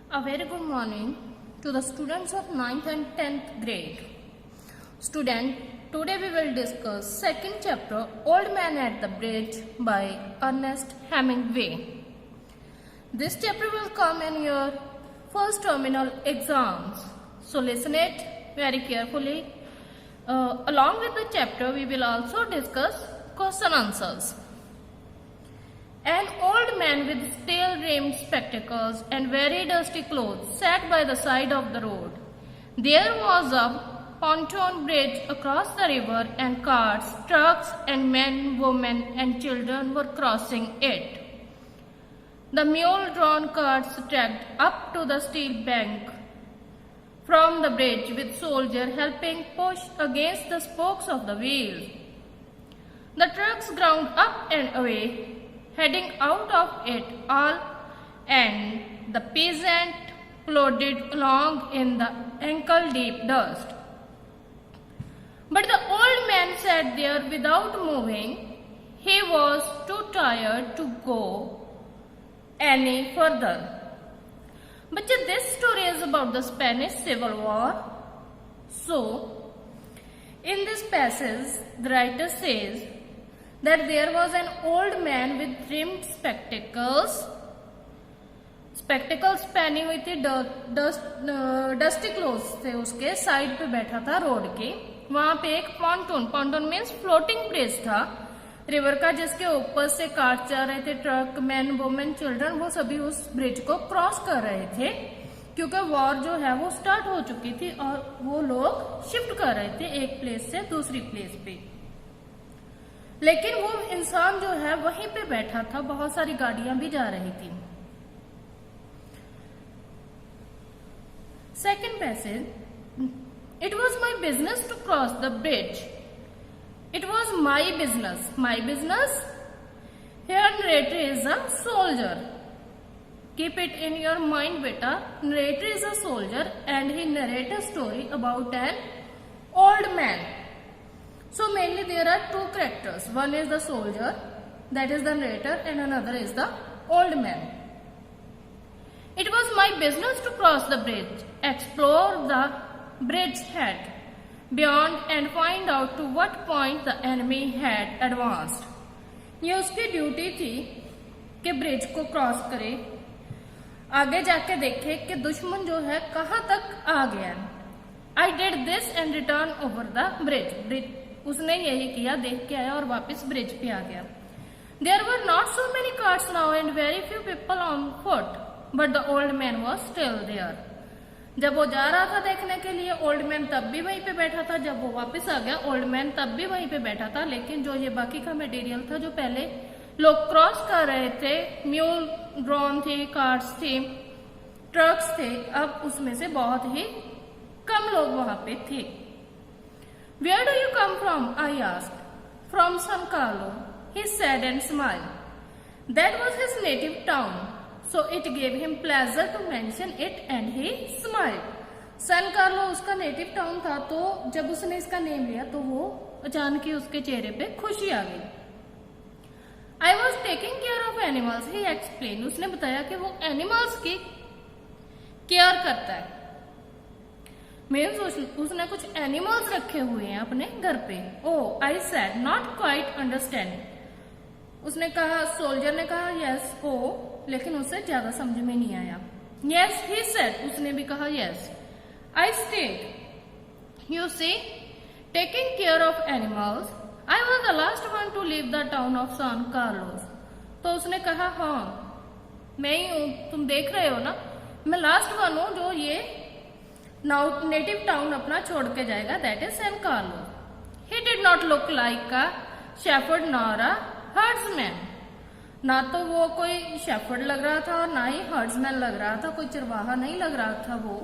A very good morning to the students of 9th and 10th grade. Student, today we will discuss second chapter Old Man at the Bridge by Ernest Hemingway. This chapter will come in your first terminal exams. So listen it very carefully. Along with the chapter, we will also discuss question answers. An old man with steel-rimmed spectacles and very dusty clothes sat by the side of the road. There was a pontoon bridge across the river, and carts, trucks, and men, women, and children were crossing it. The mule-drawn carts dragged up to the steel bank from the bridge, with soldiers helping push against the spokes of the wheels. The trucks ground up and away, heading out of it all, and the peasant plodded along in the ankle-deep dust. But the old man sat there without moving. He was too tired to go any further. But this story is about the Spanish Civil War. So, in this passage, the writer says that there was an old man with rimmed spectacles पहनी हुई थी, dusty clothes थे उसके, side पे बैठा था road के. वहां पे एक पॉन्टून मीन्स फ्लोटिंग ब्रिज था रिवर का, जिसके ऊपर से कार जा रहे थे, ट्रक, मैन, वुमेन, चिल्ड्रन, वो सभी उस ब्रिज को क्रॉस कर रहे थे क्योंकि वॉर जो है वो स्टार्ट हो चुकी थी और वो लोग शिफ्ट कर रहे थे एक प्लेस से दूसरी प्लेस पे. लेकिन वो इंसान जो है वहीं पे बैठा था, बहुत सारी गाड़ियां भी जा रही थी. Second passage, it was my business to cross the bridge. It was my business. My business here narrator is a soldier. Keep it in your mind बेटा. Narrator is a soldier and he narrate a story about an old man. So mainly there are two characters. One is the soldier, that is the narrator, and another is the old man. It was my business to cross the bridge, explore the bridge head beyond and find out to what point the enemy had advanced. ये उसकी duty थी कि bridge को cross करे, आगे जाके देखे कि दुश्मन जो है कहाँ तक आ गया. I did this and returned over the bridge. उसने यही किया, देख के आया और वापस ब्रिज पे आ गया. There were not so many carts now and very few people on foot, but the old man was still there. जब वो जा रहा था देखने के लिए, ओल्ड मैन तब भी वहीं पे बैठा था. जब वो वापस आ गया, ओल्ड मैन तब भी वहीं पे बैठा था. लेकिन जो ये बाकी का मटेरियल था जो पहले लोग क्रॉस कर रहे थे, म्यूल ड्रॉन थे, कार्स थे, ट्रक्स थे, अब उसमें से बहुत ही कम लोग वहां पे थे. Where do you come from? I asked. From San Carlo, he said and smiled. That was his native town, so it gave him pleasure to mention it and he smiled. San Carlo उसका native town था, तो जब उसने इसका name लिया तो वो अचानक ही उसके चेहरे पे खुशी आ गई. I was taking care of animals, he explained. उसने बताया कि वो एनिमल्स की केयर करता है. मीन्स उसने कुछ एनिमल्स रखे हुए हैं अपने घर पे. Oh, I said, not quite understanding. उसने कहा, सोल्जर ने कहा यस, ओ, लेकिन उसे ज्यादा समझ में नहीं आया. यस, ही सेड, उसने भी कहा yes. I stayed, you see, taking care of animals. I was the last one to leave the town of San Carlos. तो उसने कहा, हाँ मैं ही हूं, तुम देख रहे हो ना, मैं लास्ट वन हूं जो ये नेटिव टाउन अपना छोड़ के जाएगा, that is San Carlo. He did not look like a shepherd nor a herdsman. ना तो वो कोई शेफर्ड लग रहा था और ना ही हर्ड्समैन लग रहा था, कोई चरवाहा नहीं लग रहा था वो.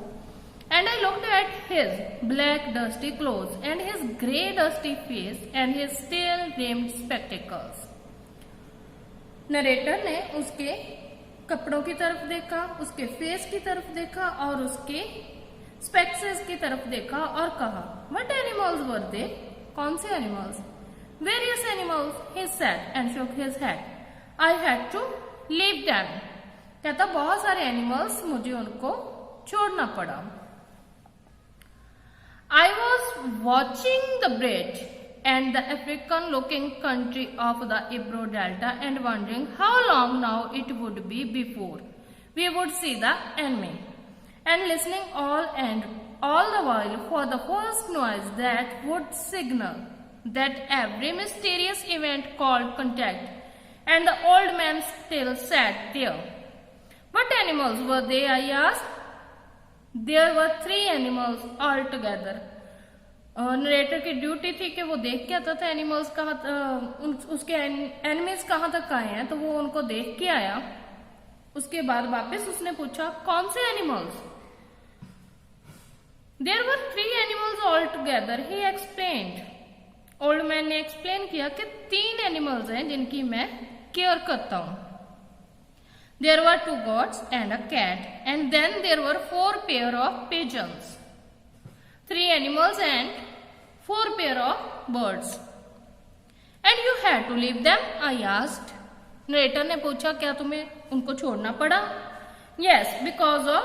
And I looked at his black dusty clothes and his grey dusty face and his steel rimmed spectacles. Narrator ने उसके कपड़ों की तरफ देखा, उसके फेस की तरफ देखा और उसके स्पेक्सेस की तरफ देखा और कहा, व्हाट एनिमल्स वर दे? कौन से animals? Various animals, he said and shook his head. I had to leave them. कहता बहुत सारे एनिमल्स, मुझे उनको छोड़ना पड़ा। I was watching the bridge and the African looking country of the Ebro Delta and wondering how long now it would be before we would see the enemy, and listening all the while for the first noise that would signal that every mysterious event called contact, and the old man still sat there. What animals were they? I asked. There were 3 animals altogether. Narrator की duty थी कि वो देख के आता था animals कहाँ, उसके एनिमीज कहाँ तक आए हैं, तो वो उनको देख के आया। उसके बाद वापस उसने पूछा कौन से animals. There were 3 animals all together, he explained. Old man ने एक्सप्लेन किया कि 3 एनिमल्स हैं जिनकी मैं केयर करता हूं। There were 2 goats and a cat, and then there were 4 pair of pigeons, 3 animals and 4 pair of birds. And you had to leave them? I asked. Narrator ने पूछा क्या तुम्हें उनको छोड़ना पड़ा? Yes, because of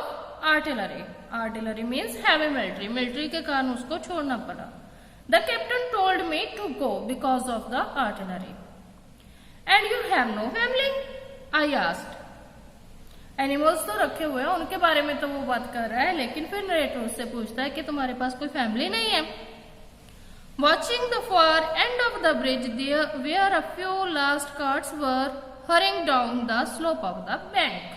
artillery. Artillery means heavy military. Military के कारण उसको छोड़ना पड़ा। The captain told me to go because of the artillery. And you have no family? I asked. Animals तो रखे हुए हैं, उनके बारे में तो वो बात कर रहा है, लेकिन फिर नरेटर उससे पूछता है कि तुम्हारे पास कोई फैमिली नहीं है। Watching the far end of the bridge, there where a few last carts were hurrying down the slope of the bank.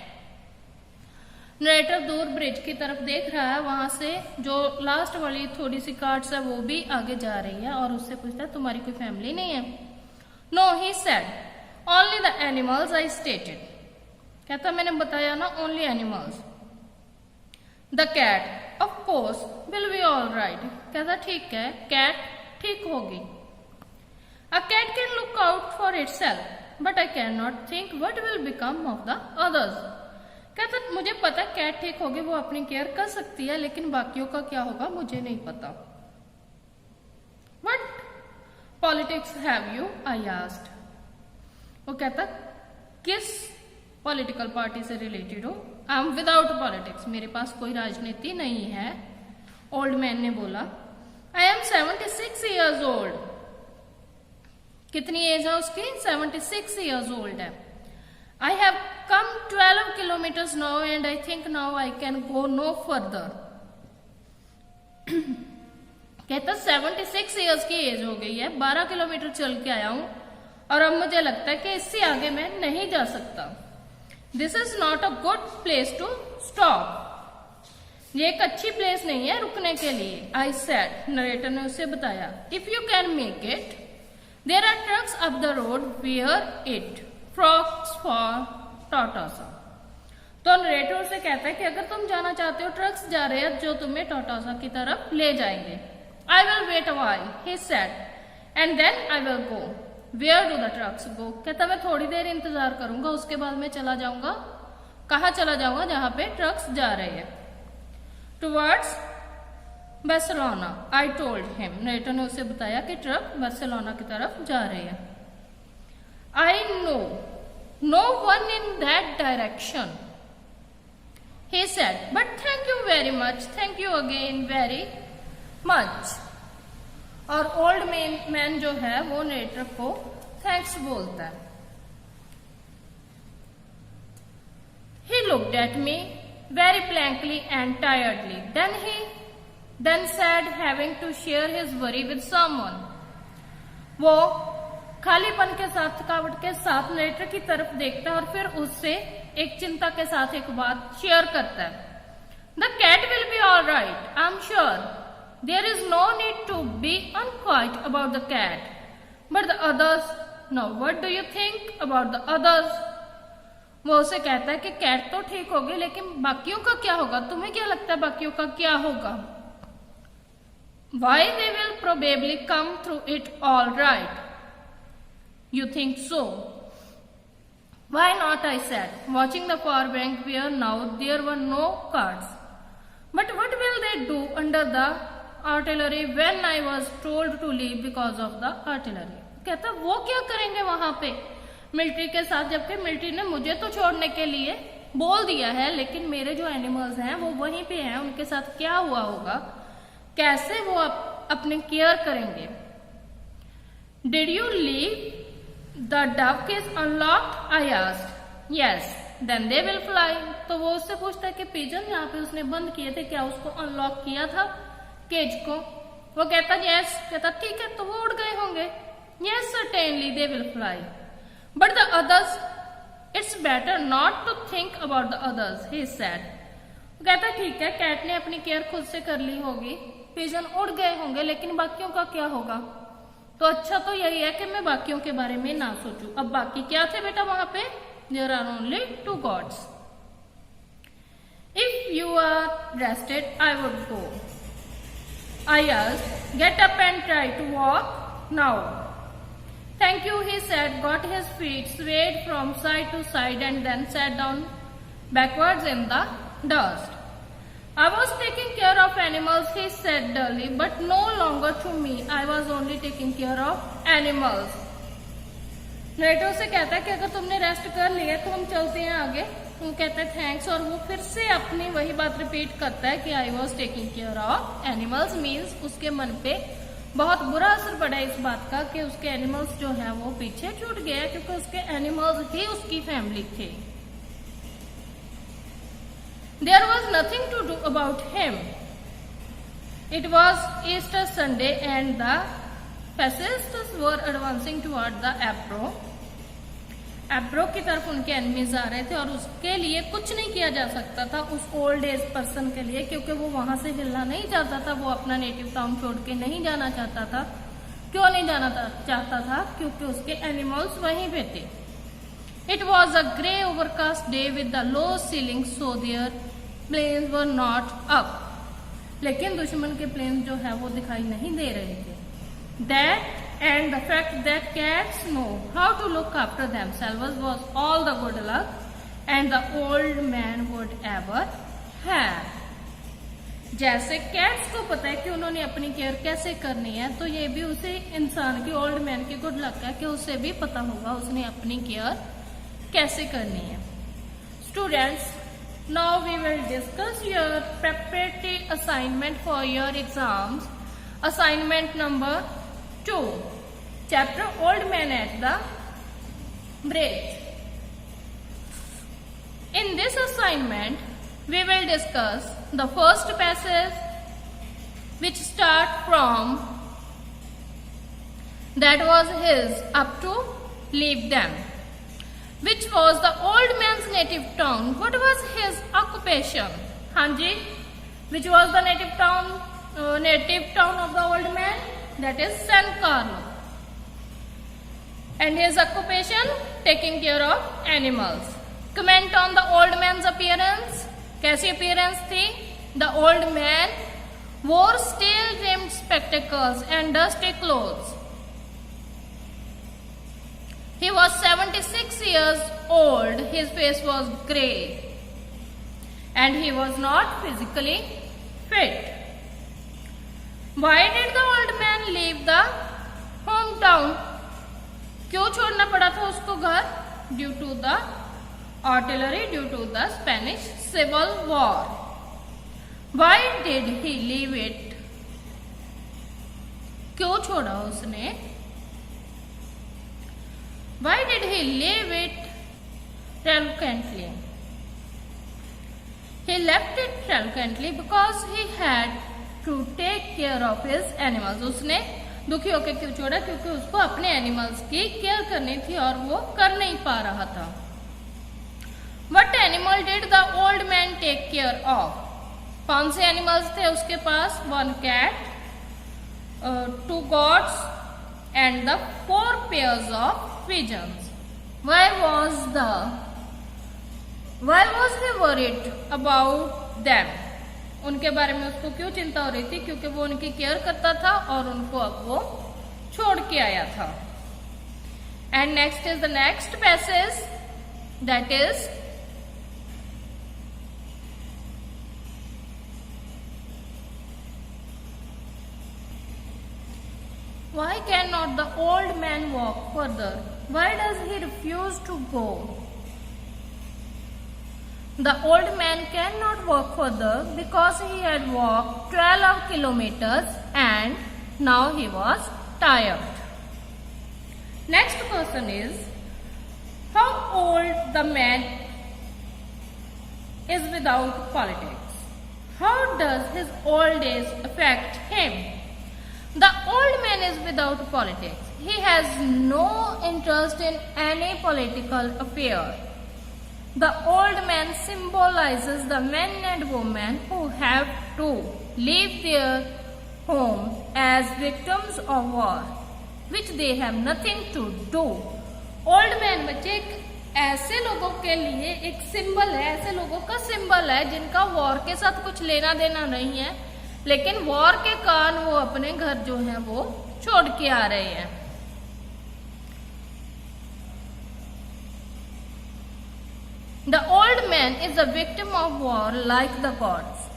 Narrator दूर ब्रिज की तरफ देख रहा है, वहां से जो लास्ट वाली थोड़ी सी कार्ट्स है वो भी आगे जा रही है, और उससे पूछता है तुम्हारी कोई फैमिली नहीं है। No, he said, only the animals I stated. कहता मैंने बताया ना, only animals. The cat of course will be all right. कहता ठीक है, कैट ठीक होगी। A cat can look out for itself but I can not think what will become of the others. कहता मुझे पता कैट ठीक होगी, वो अपनी केयर कर सकती है, लेकिन बाकियों का क्या होगा मुझे नहीं पता। What politics have you? I asked. वो कहता किस पॉलिटिकल पार्टी से रिलेटेड हो? आई एम विदाउट पॉलिटिक्स, मेरे पास कोई राजनीति नहीं है। ओल्ड मैन ने बोला आई एम 76 years old। कितनी एज है उसकी? 76 years old है। I have come 12 kilometers now and I think now I can go no further. कहता 76 years की एज हो गई है, 12 किलोमीटर चल के आया हूं, और अब मुझे लगता है कि इससे आगे मैं नहीं जा सकता। This is not a good place to stop. ये एक अच्छी प्लेस नहीं है रुकने के लिए। आई सेड, नरेटर ने उसे बताया, if you can make it there are trucks up the road where it forks for Tortosa. तो नरेटर से कहता है कि अगर तुम जाना चाहते हो, ट्रक्स जा रहे हैं जो तुम्हें टोटोसा की तरफ ले जाएंगे। I will wait a while, he said, and then I will go. Where do the trucks go? कहता मैं थोड़ी देर इंतजार करूंगा, उसके बाद मैं चला जाऊंगा। कहाँ चला जाऊंगा? जहां पे ट्रक्स जा रहे हैं। Towards Barcelona, I told him. Narrator ने उसे बताया कि ट्रक बार्सिलोना की तरफ जा रहे हैं। I know one in that direction, he said, but thank you very much, thank you again very much. और ओल्ड मैन जो है वो नरेटर को थैंक्स बोलता है। He looked at me very blankly and tiredly. Then said, having to share his worry with someone. वो खालीपन के साथ, थकावट के साथ नरेटर की तरफ देखता है और फिर उससे एक चिंता के साथ एक बात शेयर करता है। The cat will be all right, I'm sure. There is no need to be unquiet about the cat. But the others, now what do you think about the others? वो उसे कहता है कि कैट तो ठीक होगी, लेकिन बाकियों का क्या होगा? तुम्हें क्या लगता है बाकियों का क्या होगा? Why they will probably come through it all right. You think so? Why not? I said, watching the far bank where now there were no cars. But what will they do under the artillery when I was told to leave because of the artillery? कहता वो क्या करेंगे वहां पे military के साथ, जबकि military ने मुझे तो छोड़ने के लिए बोल दिया है, लेकिन मेरे जो एनिमल्स हैं वो वहीं पे हैं, उनके साथ क्या हुआ होगा, कैसे वो अपने केयर करेंगे। Did you leave the duck is unlocked, I asked. Yes then they will fly. तो वो उससे पूछता है कि पिजन यहाँ पे उसने बंद किए थे, क्या उसको अनलॉक किया था केज को? वो कहता यस, कहता ठीक है तो वो उड़ गए होंगे। Yes certainly they will fly but the others it's better not to think about the others, he said. वो कहता ठीक है, कैट ने अपनी केयर खुद से कर ली होगी, पिजन उड़ गए होंगे, लेकिन बाकियों का क्या होगा? तो अच्छा तो यही है कि मैं बाकियों के बारे में ना सोचूं। अब बाकी क्या थे बेटा वहां पे? There are only 2 gods. If you are rested, I would go. I asked, get up and try to walk now. Thank you, he said, got his feet swayed from side to side and then sat down backwards in the dust. I was taking care of animals, he said dully, but no longer to me. I was only taking care of animals. Narrator से कहता है कि अगर तुमने rest कर लिया तो हम चलते हैं आगे। वो कहता है थैंक्स, और वो फिर से अपनी वही बात रिपीट करता है कि I was taking care of animals. Means उसके मन पे बहुत बुरा असर पड़ा इस बात का कि उसके एनिमल्स जो है वो पीछे छूट गया, क्योंकि उसके एनिमल्स ही उसकी फैमिली थे। There was nothing to do about him. It was Easter Sunday and the Fascists were advancing toward the Ebro. Ebro की तरफ उनके एनिमीज आ रहे थे और उसके लिए कुछ नहीं किया जा सकता था उस ओल्ड एज पर्सन के लिए, क्योंकि वो वहां से हिलना नहीं चाहता था। वो अपना नेटिव टाउन छोड़ के नहीं जाना चाहता था। क्यों नहीं जाना चाहता था? क्योंकि उसके एनिमल्स वहीं पे थे। It was a grey overcast day with the low ceiling so their planes were not up. लेकिन दुश्मन के प्लेन्स जो है वो दिखाई नहीं दे रहे थे। That and the fact that cats know how to look after themselves was all the good luck and the old man would ever have. जैसे कैट्स को पता है कि उन्होंने अपनी केयर कैसे करनी है, तो ये भी उसे इंसान की, ओल्ड मैन की गुड लक है कि उसे भी पता होगा उसने अपनी केयर कैसे करनी है। Students, now we will discuss your preparatory assignment for your exams. Assignment number 2, chapter Old Man at the Bridge. In this assignment, we will discuss the first passage, which start from that was his up to leave them, which was the old man's native town. What was his occupation? Hanji, which was the native town of the old man? That is San Carlo. And his occupation, taking care of animals. Comment on the old man's appearance. कैसी appearance थी? The old man wore steel-rimmed spectacles and dusty clothes. He was 76 years old. His face was grey, and he was not physically fit. Why did the old man leave the hometown? क्यों छोड़ना पड़ा था उसको घर? Due to the artillery, due to the Spanish Civil War. Why did he leave it? क्यों छोड़ा उसने? Why did he leave it reluctantly? He left it reluctantly because he had to take care of his animals. उसने दुखी होकर क्यों छोड़ा? क्योंकि उसको अपने एनिमल्स की केयर करनी थी और वो कर नहीं पा रहा था। What animal did the old man take care of? कौन से एनिमल्स थे उसके पास? 1 cat, 2 goats and the 4 pairs of pigeons. Why was he worried about them? उनके बारे में उसको क्यों चिंता हो रही थी? क्योंकि वो उनकी केयर करता था और उनको अब वो छोड़ के आया था। And next is the next passage, that is why cannot the old man walk further? Why does he refuse to go? The old man cannot walk further because he had walked 12 kilometers and now he was tired. Next question is, how old the man is without politics? How does his old age affect him? The old man is without politics. He has no interest in any political affair. The old man symbolizes the men and women who have to leave their home as victims of war, which they have nothing to do. Old man बच्चे ऐसे लोगों के लिए एक symbol है, ऐसे लोगों का सिंबल है जिनका वॉर के साथ कुछ लेना देना नहीं है, लेकिन वॉर के कारण वो अपने घर जो है वो छोड़ के आ रहे हैं. The old man is a victim of war like the gods.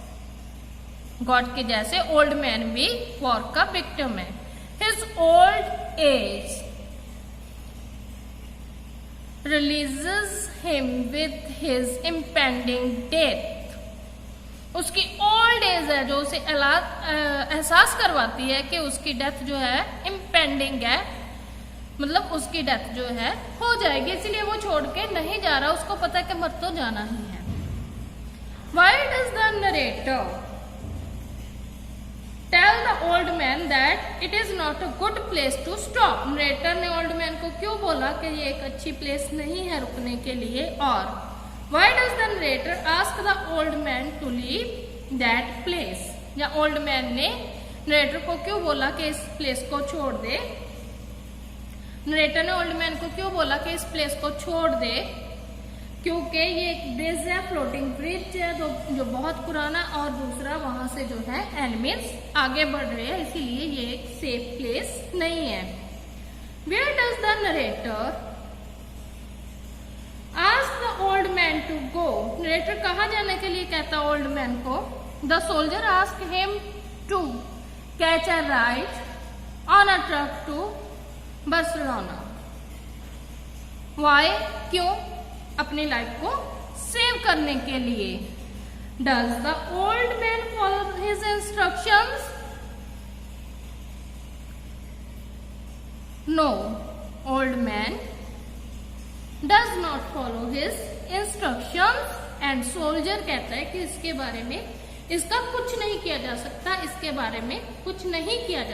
God के जैसे ओल्ड मैन भी वॉर का विक्टिम है. His old age releases him with his impending death. उसकी ओल्ड एज है जो उसे एहसास करवाती है कि उसकी डेथ जो है इम्पेंडिंग है, मतलब उसकी डेथ जो है हो जाएगी, इसलिए वो छोड़ के नहीं जा रहा, उसको पता है कि मर तो जाना ही है. Why does the narrator tell the old man that it is not a good place to stop? Narrator ने ओल्ड मैन को क्यों बोला कि ये एक अच्छी प्लेस नहीं है रुकने के लिए? और why does the narrator ask the old man to leave that place? या ओल्ड मैन ने नरेटर को क्यों बोला कि इस प्लेस को छोड़ दे? नरेटर ने ओल्ड मैन को क्यों बोला कि इस प्लेस को छोड़ दे? क्योंकि ये एक ब्रिज है, फ्लोटिंग ब्रिज है जो बहुत पुराना, और दूसरा वहां से जो है एनिमीज आगे बढ़ रहे हैं, इसीलिए ये एक सेफ प्लेस नहीं है. Where does the narrator ask the old man to go? Narrator कहाँ जाने के लिए कहता ओल्ड मैन को? The soldier asked him to catch a ride on a truck to Barcelona. Why? क्यों? अपनी लाइफ को सेव करने के लिए. Does the old man follow his instructions? No, old man does not follow his instructions. And soldier कहता है कि इसके बारे में इसका कुछ नहीं किया जा सकता, इसके बारे में कुछ नहीं किया जा सकता.